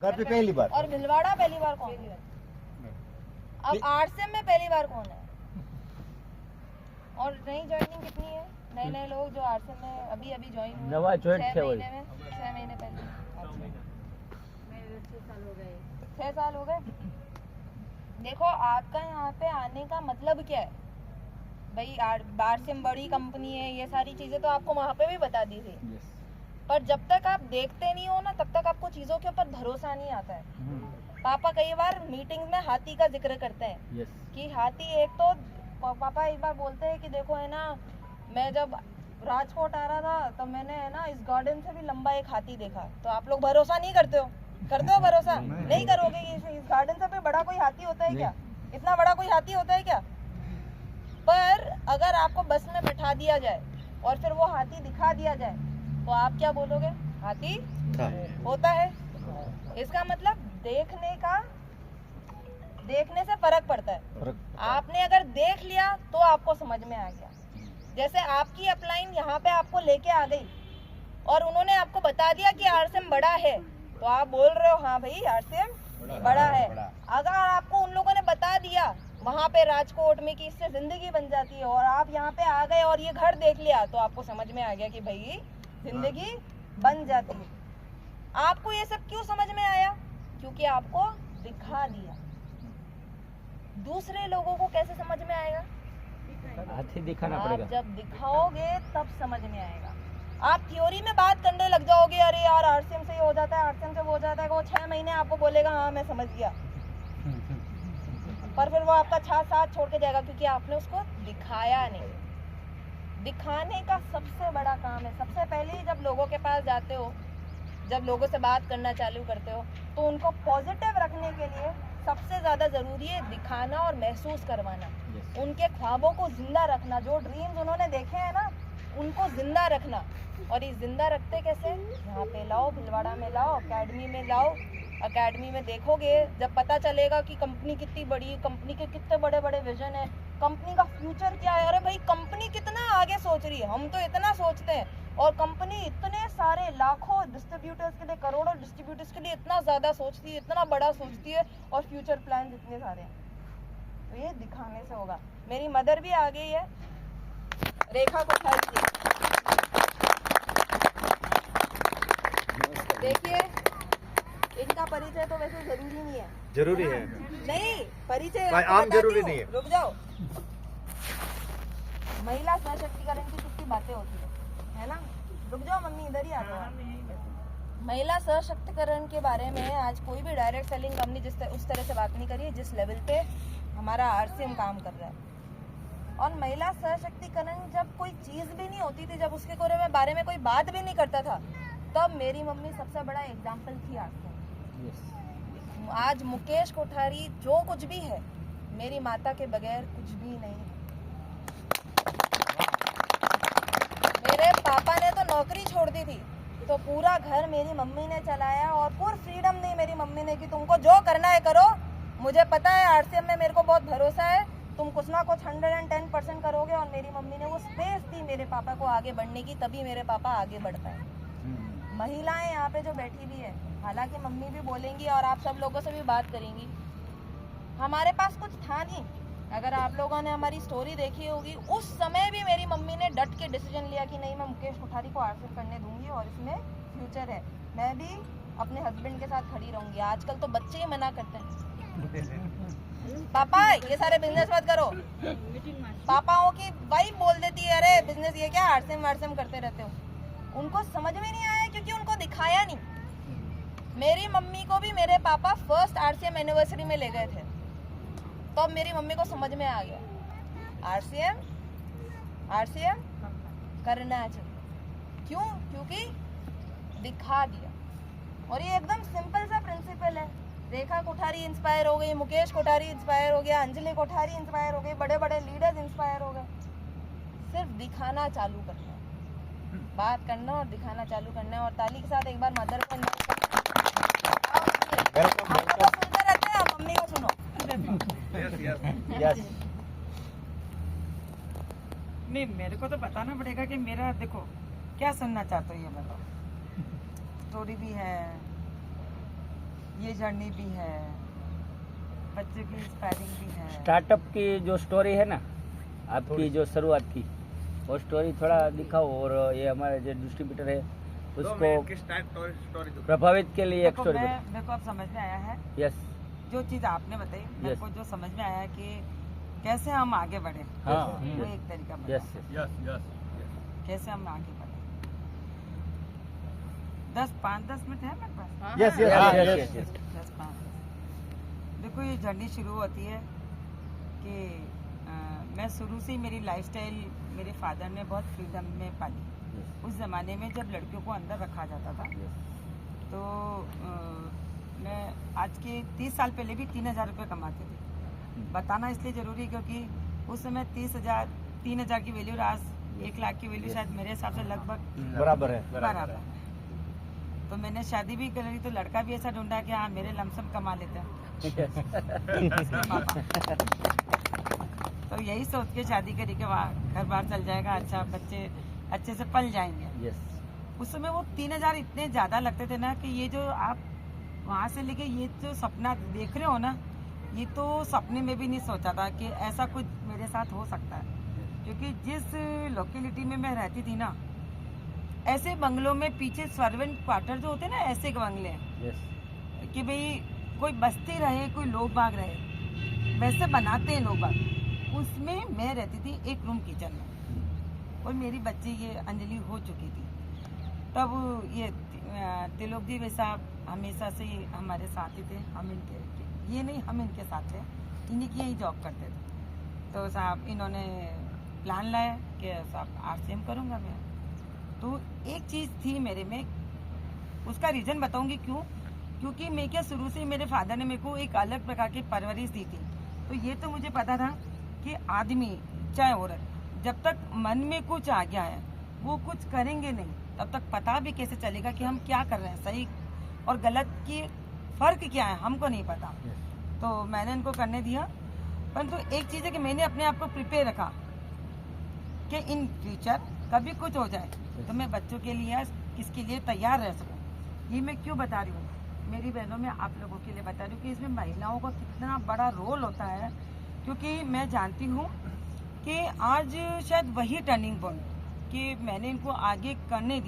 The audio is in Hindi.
घर पे पहली बार। और भिलवाड़ा पहली बार कौन है? अब आरसीएम में पहली बार कौन है? और नई ज्वाइनिंग कितनी है? नए नए लोग जो आरसीएम में अभी अभी ज्वाइन हुए, नवा ज्वाइन 6 किया हुआ महीने में, 6 महीने पहले। 6 साल हो गए। देखो आपका यहाँ पे आने का मतलब क्या है भाई? आरसीएम बड़ी कंपनी है, ये सारी चीजें तो आपको वहाँ पे भी बता दी थी। पर जब तक आप देखते नहीं हो ना, तब तक आपको चीजों के ऊपर भरोसा नहीं आता है। पापा कई बार मीटिंग में हाथी का जिक्र करते हैं कि हाथी, एक तो पापा एक बार बोलते हैं कि देखो है ना, मैं जब राजकोट आ रहा था तो मैंने है ना इस गार्डन से भी लंबा एक हाथी देखा। तो आप लोग भरोसा नहीं करते हो? करते हो भरोसा? नहीं करोगे कि इस गार्डन से भी बड़ा कोई हाथी होता है क्या? इतना बड़ा कोई हाथी होता है क्या? पर अगर आपको बस में बैठा दिया जाए और फिर वो हाथी दिखा दिया जाए तो आप क्या बोलोगे? हाथी होता है। इसका मतलब देखने से फर्क पड़ता है। आपने अगर देख लिया तो आपको समझ में आ गया। जैसे आपकी अपलाइन यहाँ पे आपको लेके आ गई और उन्होंने आपको बता दिया कि आरसीएम बड़ा है, तो आप बोल रहे हो हाँ भाई आरसीएम बड़ा है। अगर आपको उन लोगों ने बता दिया वहाँ पे राजकोट में कि इससे जिंदगी बन जाती है और आप यहाँ पे आ गए और ये घर देख लिया, तो आपको समझ में आ गया कि भाई जिंदगी बन जाती है। आपको ये सब क्यों समझ में आया? क्योंकि आपको दिखा दिया। दूसरे लोगों को कैसे समझ में आएगा? हाथी दिखाना पड़ेगा। आप जब दिखाओगे तब समझ में आएगा। आप थ्योरी में बात करने लग जाओगे, अरे यार आरसीएम से ये हो जाता है, आरसीएम से वो हो जाता है। वो 6 महीने आपको बोलेगा हाँ मैं समझ गया, पर फिर वो आपका साथ छोड़ के जाएगा क्योंकि आपने उसको दिखाया नहीं। दिखाने का सबसे बड़ा काम है। सबसे पहले जब लोगों के पास जाते हो, जब लोगों से बात करना चालू करते हो, तो उनको पॉजिटिव रखने के लिए सबसे ज्यादा जरूरी है दिखाना और महसूस करवाना। उनके ख्वाबों को जिंदा रखना। जो ड्रीम्स उन्होंने देखे हैं ना, उनको जिंदा रखना। और ये जिंदा रखते कैसे? यहाँ पे लाओ, भिलवाड़ा में लाओ, अकेडमी में लाओ। अकेडमी में देखोगे, जब पता चलेगा कि कंपनी कितनी बड़ी, कंपनी के कितने बड़े बड़े विजन है, कंपनी का फ्यूचर क्या है। अरे भाई कंपनी कितना आगे सोच रही है, हम तो इतना सोचते हैं, और कंपनी इतने सारे लाखों डिस्ट्रीब्यूटर्स के लिए, करोड़ों डिस्ट्रीब्यूटर्स के लिए इतना ज्यादा सोचती है, इतना बड़ा सोचती है, और फ्यूचर प्लान इतने सारे हैं। तो ये दिखाने से होगा। मेरी मदर भी आ गई है, रेखा कोठारी। देखिए इनका परिचय तो वैसे जरूरी नहीं है। जरूरी है नहीं, परिचय आम जरूरी नहीं है। रुक जाओ। महिला सशक्तिकरण की कितनी बातें होती है ना? रुक जाओ मम्मी, इधर ही आ जाओ। महिला सशक्तिकरण के बारे में आज कोई भी डायरेक्ट सेलिंग कंपनी उस तरह से बात नहीं करी जिस लेवल पे हमारा आरसीएम काम कर रहा है। और महिला सशक्तिकरण जब कोई चीज भी नहीं होती थी, जब उसके बारे में कोई बात भी नहीं करता था, तब मेरी मम्मी सबसे बड़ा एग्जाम्पल थी आरसीएम। आज मुकेश कोठारी जो कुछ भी है, मेरी माता के बगैर कुछ भी नहीं। मेरे पापा ने तो नौकरी छोड़ दी थी, तो पूरा घर मेरी मम्मी ने चलाया, और पूरी फ्रीडम दी मेरी मम्मी ने कि तुमको जो करना है करो। मुझे पता है आरसीएम में मेरे को बहुत भरोसा है, तुम कुछ ना कुछ 110% करोगे। और मेरी मम्मी ने वो स्पेस दी मेरे पापा को आगे बढ़ने की, तभी मेरे पापा आगे बढ़ पाए। महिलाएं यहाँ पे जो बैठी हुई है, हालांकि मम्मी भी बोलेंगी और आप सब लोगों से भी बात करेंगी, हमारे पास कुछ था नहीं। अगर आप लोगों ने हमारी स्टोरी देखी होगी, उस समय भी मेरी मम्मी ने डट के डिसीजन लिया कि नहीं, मैं मुकेश कोठारी को आरसीएम करने दूंगी और इसमें फ्यूचर है, मैं भी अपने हस्बैंड के साथ खड़ी रहूंगी। आजकल तो बच्चे ही मना करते हैं, पापा ये सारे बिजनेस मत करो। पापाओं की वाइफ बोल देती है अरे बिजनेस ये क्या, आरसीएम वारसीएम करते रहते हो। उनको समझ में नहीं आया क्योंकि उनको दिखाया नहीं। मेरी मम्मी को भी मेरे पापा फर्स्ट आरसीएम एनिवर्सरी में ले गए थे, तो अब मेरी मम्मी को समझ में आ गया आरसीएम करना चाहिए। क्यों? क्योंकि दिखा दिया। और ये एकदम सिंपल सा प्रिंसिपल है। रेखा कोठारी इंस्पायर हो गई, मुकेश कोठारी इंस्पायर हो गया, अंजलि कोठारी इंस्पायर हो गई, बड़े बड़े लीडर्स इंस्पायर हो गए। सिर्फ दिखाना चालू करना है, बात करना और दिखाना चालू करना है। और ताली के साथ एक बार मदर को सुनते रहते हैं, मम्मी को सुनो। यस। नहीं, मेरे को तो बताना पड़ेगा कि मेरा, देखो क्या सुनना चाहते हो ये बताओ। स्टोरी भी है, ये जर्नी भी है, बच्चे की इंस्पायरिंग भी है। स्टार्टअप की जो स्टोरी है ना, आपकी जो शुरुआत की, वो स्टोरी थोड़ा दिखाओ। और ये हमारे जो डिस्ट्रीब्यूटर है उसको प्रभावित के लिए एक देखो, स्टोरी मेरे को अब समझ में आया है, यस। जो चीज़ आपने बताई मेरे Yes. को जो समझ में आया कि कैसे हम आगे बढ़े, हाँ, वो yes. एक तरीका बताओ। यस यस कैसे हम आगे बढ़े। 5-10 मिनट है मेरे पास। यस हाँ, यस yes, यस yes. 10-5 देखो, ये जर्नी शुरू होती है कि मैं शुरू से ही मेरी लाइफस्टाइल मेरे फादर ने बहुत फ्रीडम में पाली। उस ज़माने में जब लड़कियों को अंदर रखा जाता था, तो मैं आज के 30 साल पहले भी 3,000 रुपये कमाते थे। बताना इसलिए ज़रूरी है क्योंकि उस समय 3,000 की वैल्यू, आज 1 लाख की वैल्यू शायद मेरे हिसाब से लगभग बराबर है। बराबर है। तो मैंने शादी भी करी तो लड़का भी ऐसा ढूंढा कि हाँ मेरे लमसम कमा लेते हैं इसके पापा। तो यही सोच के शादी करी कि वहाँ घर बार चल जाएगा, अच्छा बच्चे अच्छे से पल जाएंगे। यस। उस समय वो 3,000 इतने ज़्यादा लगते थे ना कि ये जो आप वहाँ से लेके ये जो सपना देख रहे हो ना, ये तो सपने में भी नहीं सोचा था कि ऐसा कुछ मेरे साथ हो सकता है। क्योंकि जिस लोकेलिटी में मैं रहती थी ना, ऐसे बंगलों में पीछे सर्वेंट क्वार्टर जो होते हैं ना, ऐसे बंगले हैं यस। कि भाई कोई बस्ती रहे, कोई लोग बाग रहे, वैसे बनाते हैं लोग बाग। उसमें मैं रहती थी एक रूम किचन में, और मेरी बच्ची ये अंजलि हो चुकी थी तब। ये तिलोक जी वे साहब हमेशा से हमारे साथ ही थे, हम इनके साथ थे, इन्हीं की यही जॉब करते थे। तो साहब इन्होंने प्लान लाया कि साहब RCM करूँगा मैं। तो एक चीज़ थी मेरे में, उसका रीज़न बताऊंगी क्यों। क्योंकि मैं क्या, शुरू से मेरे फादर ने मेरे को एक अलग प्रकार की परवरिश दी थी। तो ये तो मुझे पता था कि आदमी चाहे औरत, जब तक मन में कुछ आ गया है वो कुछ करेंगे नहीं, तब तक पता भी कैसे चलेगा कि हम क्या कर रहे हैं, सही और गलत की फ़र्क क्या है हमको नहीं पता। तो मैंने इनको करने दिया, परंतु एक चीज़ है कि मैंने अपने आप को प्रिपेयर रखा कि इन फ्यूचर कभी कुछ हो जाए तो मैं बच्चों के लिए किसके लिए तैयार रह सकूं। ये मैं क्यों बता रही हूँ मेरी बहनों में, आप लोगों के लिए बता रही हूँ कि इसमें महिलाओं का कितना बड़ा रोल होता है। क्योंकि मैं जानती हूँ कि आज शायद वही टर्निंग पॉइंट कि मैंने इनको आगे करने दिया।